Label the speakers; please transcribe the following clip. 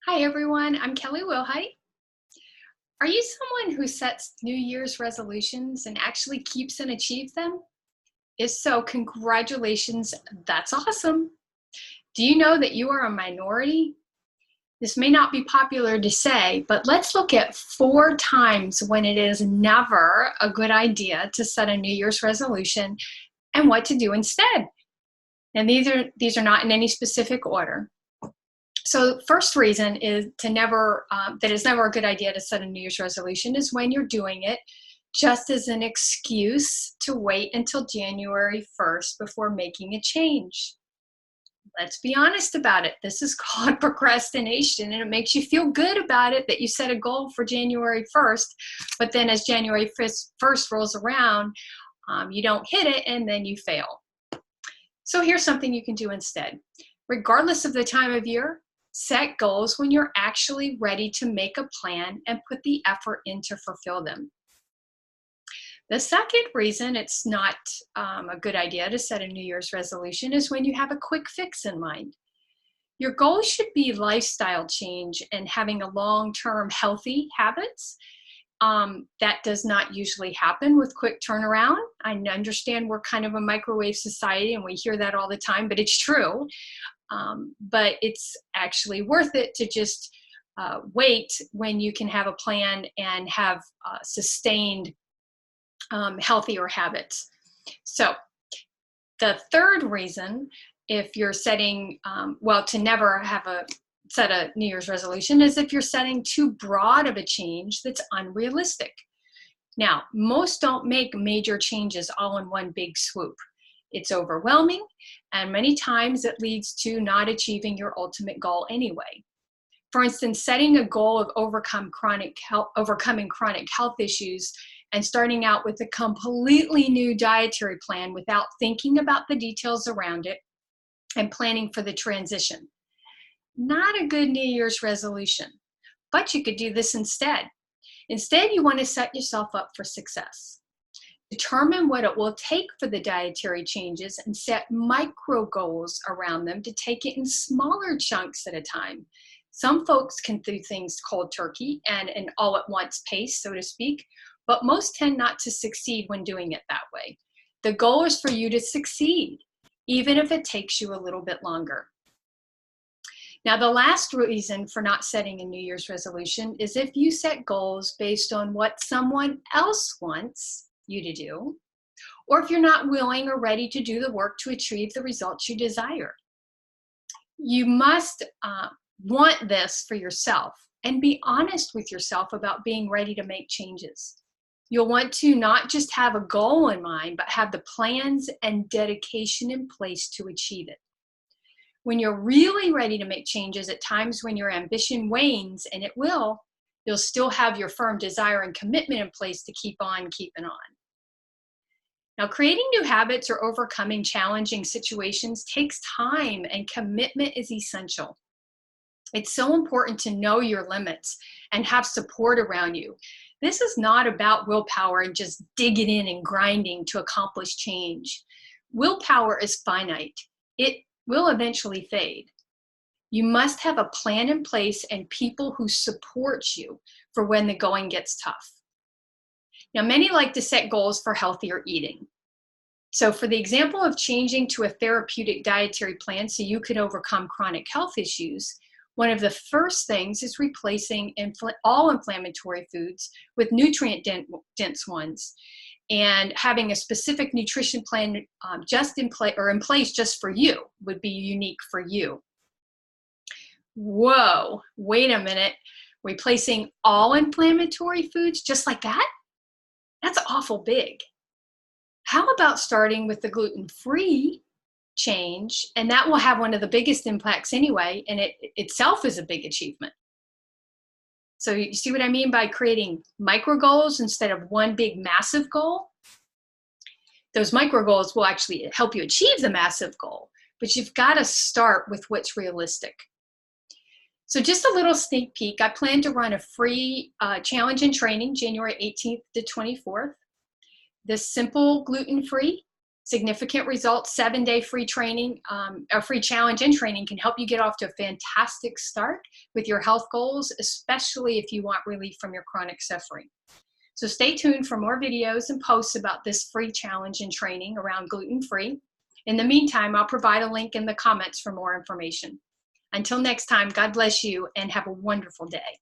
Speaker 1: Hi everyone, I'm Kelly Wilhite. Are you someone who sets New Year's resolutions and actually keeps and achieves them? If so, congratulations, that's awesome. Do you know that you are a minority? This may not be popular to say, but let's look at 4 times when it is never a good idea to set a New Year's resolution and what to do instead. And these are not in any specific order. So first reason is that it's never a good idea to set a New Year's resolution is when you're doing it just as an excuse to wait until January 1st before making a change. Let's be honest about it. This is called procrastination, and it makes you feel good about it that you set a goal for January 1st, but then as January 1st rolls around, you don't hit it and then you fail. So here's something you can do instead. Regardless of the time of year, set goals when you're actually ready to make a plan and put the effort in to fulfill them. The second reason it's not a good idea to set a New Year's resolution is when you have a quick fix in mind. Your goal should be lifestyle change and having a long-term healthy habits. That does not usually happen with quick turnaround. I understand we're kind of a microwave society and we hear that all the time, but it's true. But it's actually worth it to just wait when you can have a plan and have sustained healthier habits. So the third reason, if you're setting, to never set a New Year's resolution, is if you're setting too broad of a change that's unrealistic. Now, most don't make major changes all in one big swoop. It's overwhelming, and many times it leads to not achieving your ultimate goal anyway. For instance, setting a goal of overcoming chronic health issues and starting out with a completely new dietary plan without thinking about the details around it and planning for the transition. Not a good New Year's resolution, but you could do this instead. Instead, you want to set yourself up for success. Determine what it will take for the dietary changes and set micro goals around them to take it in smaller chunks at a time. Some folks can do things cold turkey and an all-at-once pace, so to speak, but most tend not to succeed when doing it that way. The goal is for you to succeed, even if it takes you a little bit longer. Now, the last reason for not setting a New Year's resolution is if you set goals based on what someone else wants you to do, or if you're not willing or ready to do the work to achieve the results you desire. You must want this for yourself and be honest with yourself about being ready to make changes. You'll want to not just have a goal in mind, but have the plans and dedication in place to achieve it. When you're really ready to make changes at times when your ambition wanes, and it will, you'll still have your firm desire and commitment in place to keep on keeping on. Now, creating new habits or overcoming challenging situations takes time, and commitment is essential. It's so important to know your limits and have support around you. This is not about willpower and just digging in and grinding to accomplish change. Willpower is finite. It will eventually fade. You must have a plan in place and people who support you for when the going gets tough. Now, many like to set goals for healthier eating. So for the example of changing to a therapeutic dietary plan so you can overcome chronic health issues, one of the first things is replacing all inflammatory foods with nutrient-dense ones, and having a specific nutrition plan in place just for you would be unique for you. Whoa, wait a minute. Replacing all inflammatory foods just like that? That's awful big. How about starting with the gluten-free change, and that will have one of the biggest impacts anyway, and it itself is a big achievement. So you see what I mean by creating micro goals instead of one big massive goal? Those micro goals will actually help you achieve the massive goal, but you've got to start with what's realistic. So just a little sneak peek, I plan to run a free challenge and training January 18th to 24th. This simple gluten-free Significant results, 7-day free training, a free challenge and training can help you get off to a fantastic start with your health goals, especially if you want relief from your chronic suffering. So stay tuned for more videos and posts about this free challenge and training around gluten-free. In the meantime, I'll provide a link in the comments for more information. Until next time, God bless you and have a wonderful day.